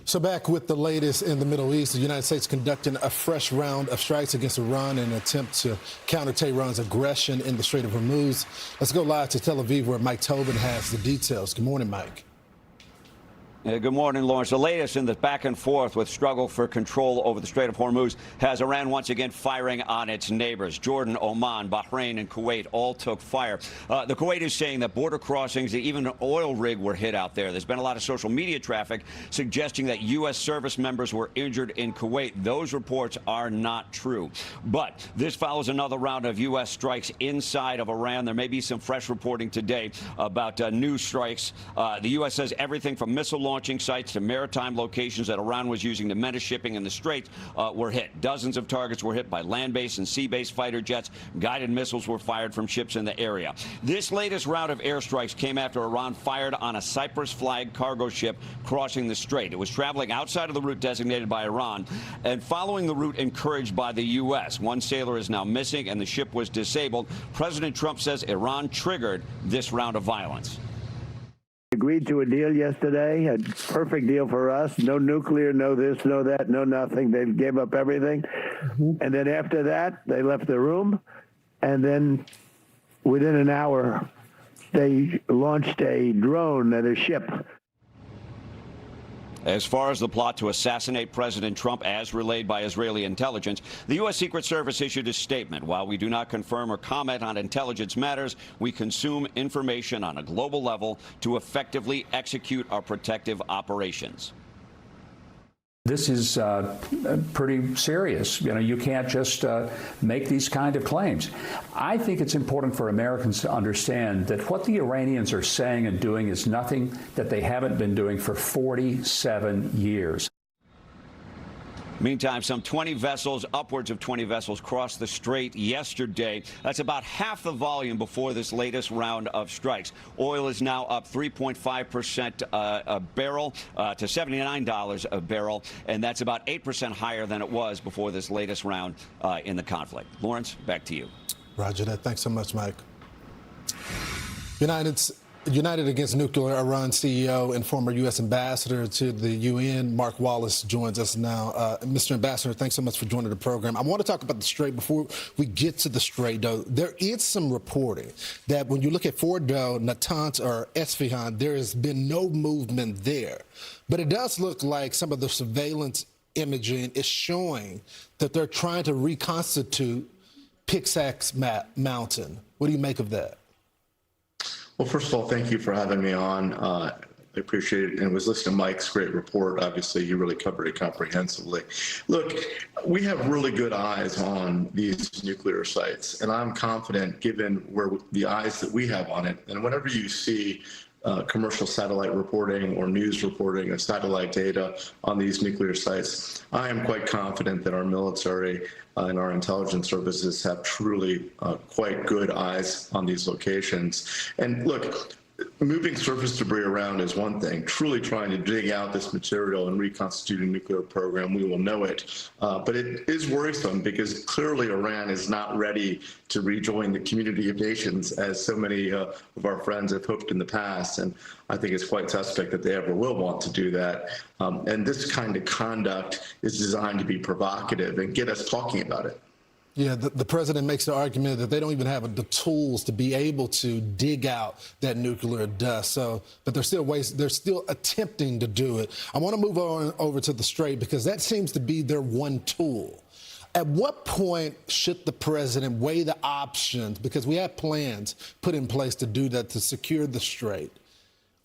So back with the latest in the Middle East, the United States conducting a fresh round of strikes against Iran in an attempt to counter Tehran's aggression in the Strait of Hormuz. Let's go live to Tel Aviv where Mike Tobin has the details. Good morning, Mike. Good morning, Lawrence. The latest in the back and forth with struggle for control over the Strait of Hormuz has Iran once again firing on its neighbors. Jordan, Oman, Bahrain, and Kuwait all took fire. The Kuwait is saying that border crossings, even an oil rig were hit out there. There's been a lot of social media traffic suggesting that U.S. service members were injured in Kuwait. Those reports are not true. But this follows another round of U.S. strikes inside of Iran. There may be some fresh reporting today about new strikes. The U.S. says everything from missile launching sites to maritime locations that Iran was using to menace shipping in the Strait were hit. Dozens of targets were hit by land-based and sea-based fighter jets. Guided missiles were fired from ships in the area. This latest round of airstrikes came after Iran fired on a Cyprus-flagged cargo ship crossing the Strait. It was traveling outside of the route designated by Iran and following the route encouraged by the U.S. One sailor is now missing and the ship was disabled. President Trump says Iran triggered this round of violence. Agreed to a deal yesterday, a perfect deal for us. No nuclear, no this, no that, no nothing. They gave up everything. And then after that, they left the room. And then within an hour, they launched a drone at a ship. As far as the plot to assassinate President Trump, as relayed by Israeli intelligence, the U.S. Secret Service issued a statement. While we do not confirm or comment on intelligence matters, we consume information on a global level to effectively execute our protective operations. This is pretty serious. You know, you can't just make these kind of claims. I think it's important for Americans to understand that what the Iranians are saying and doing is nothing that they haven't been doing for 47 years. Meantime, some 20 vessels, upwards of 20 vessels, crossed the strait yesterday. That's about half the volume before this latest round of strikes. Oil is now up 3.5% a barrel to $79 a barrel, and that's about 8% higher than it was before this latest round in the conflict. Lawrence, back to you. Roger that. Thanks so much, Mike. United Against Nuclear Iran CEO and former U.S. ambassador to the UN, Mark Wallace, joins us now. Mr. Ambassador, thanks so much for joining the program. I want to talk about the Strait. Before we get to the Strait, though, there is some reporting that when you look at Fordo, Natanz, or Esfahan, there has been no movement there. But it does look like some of the surveillance imaging is showing that they're trying to reconstitute Pixax Mountain. What do you make of that? Well, first of all, thank you for having me on. I appreciate it. And was listening to Mike's great report. Obviously, he really covered it comprehensively. Look, we have really good eyes on these nuclear sites, and I'm confident, given where the eyes that we have on it, and whenever you see commercial satellite reporting or news reporting of satellite data on these nuclear sites, I am quite confident that our military and our intelligence services have truly quite good eyes on these locations. And look, moving surface debris around is one thing. Truly trying to dig out this material and reconstitute a nuclear program, we will know it. But it is worrisome because clearly Iran is not ready to rejoin the community of nations, as so many of our friends have hoped in the past. And I think it's quite suspect that they ever will want to do that. And this kind of conduct is designed to be provocative and get us talking about it. Yeah, the president makes the argument that they don't even have the tools to be able to dig out that nuclear dust. So, but they're still attempting to do it. I want to move on over to the Strait because that seems to be their one tool. At what point should the president weigh the options? Because we have plans put in place to do that, to secure the Strait.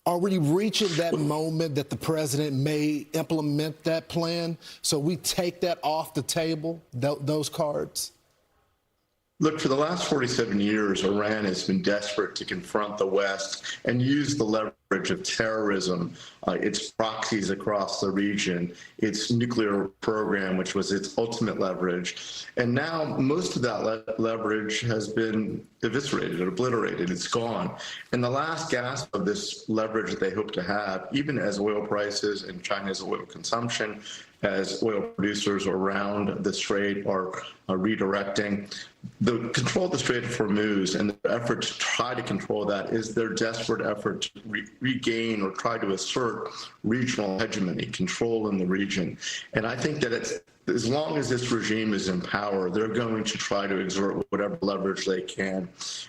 Are we reaching that moment that the president may implement that plan so we take that off the table, those cards? Look, for the last 47 years, Iran has been desperate to confront the West and use the leverage of terrorism, its proxies across the region, its nuclear program, which was its ultimate leverage. And now most of that leverage has been eviscerated, obliterated. It's gone. And the last gasp of this leverage that they hope to have, even as oil prices and China's oil consumption as oil producers around the strait are redirecting. The control of the Strait of Hormuz and the effort to try to control that is their desperate effort to regain or try to assert regional hegemony, control in the region. And I think that it's, as long as this regime is in power, they're going to try to exert whatever leverage they can.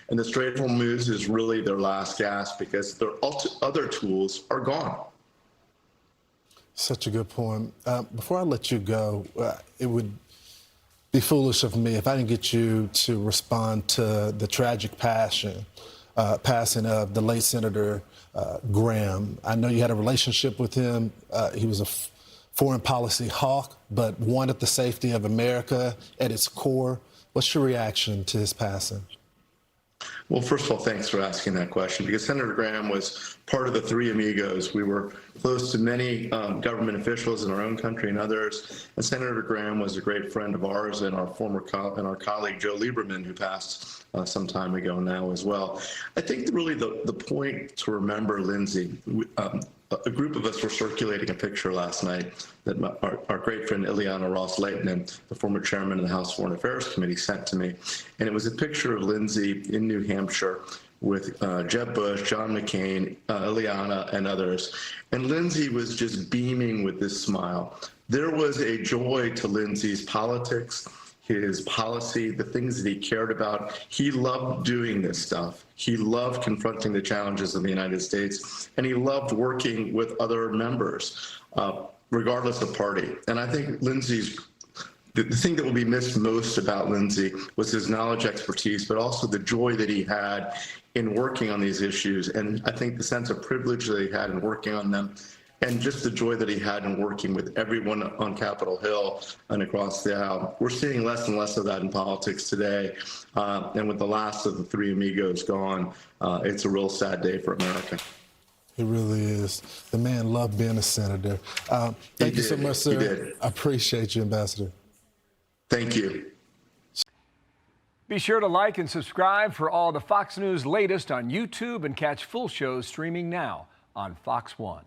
And the Strait of Hormuz is really their last gasp because their other tools are gone. Such a good point. Before I let you go, it would be foolish of me if I didn't get you to respond to the tragic passing of the late Senator Graham. I know you had a relationship with him. He was a foreign policy hawk, but wanted the safety of America at its core. What's your reaction to his passing? Well, first of all, thanks for asking that question, because Senator Graham was part of the Three Amigos. We were close to many government officials in our own country and others, and Senator Graham was a great friend of ours and our our colleague Joe Lieberman, who passed some time ago now as well. I think really the point to remember, Lindsay, a group of us were circulating a picture last night that our great friend Ileana Ross-Lehtinen, the former chairman of the House Foreign Affairs Committee, sent to me. And it was a picture of Lindsay in New Hampshire with Jeb Bush, John McCain, Ileana, and others. And Lindsay was just beaming with this smile. There was a joy to Lindsay's politics, his policy, the things that he cared about. He loved doing this stuff. He loved confronting the challenges of the United States, and he loved working with other members, regardless of party. And I think the thing that will be missed most about Lindsay was his knowledge, expertise, but also the joy that he had in working on these issues. And I think the sense of privilege that he had in working on them, and just the joy that he had in working with everyone on Capitol Hill and across the aisle. We're seeing less and less of that in politics today. And with the last of the Three Amigos gone, it's a real sad day for America. It really is. The man loved being a senator. Thank you so much, sir. He did. I appreciate you, Ambassador. Thank you. Be sure to like and subscribe for all the Fox News latest on YouTube and catch full shows streaming now on Fox One.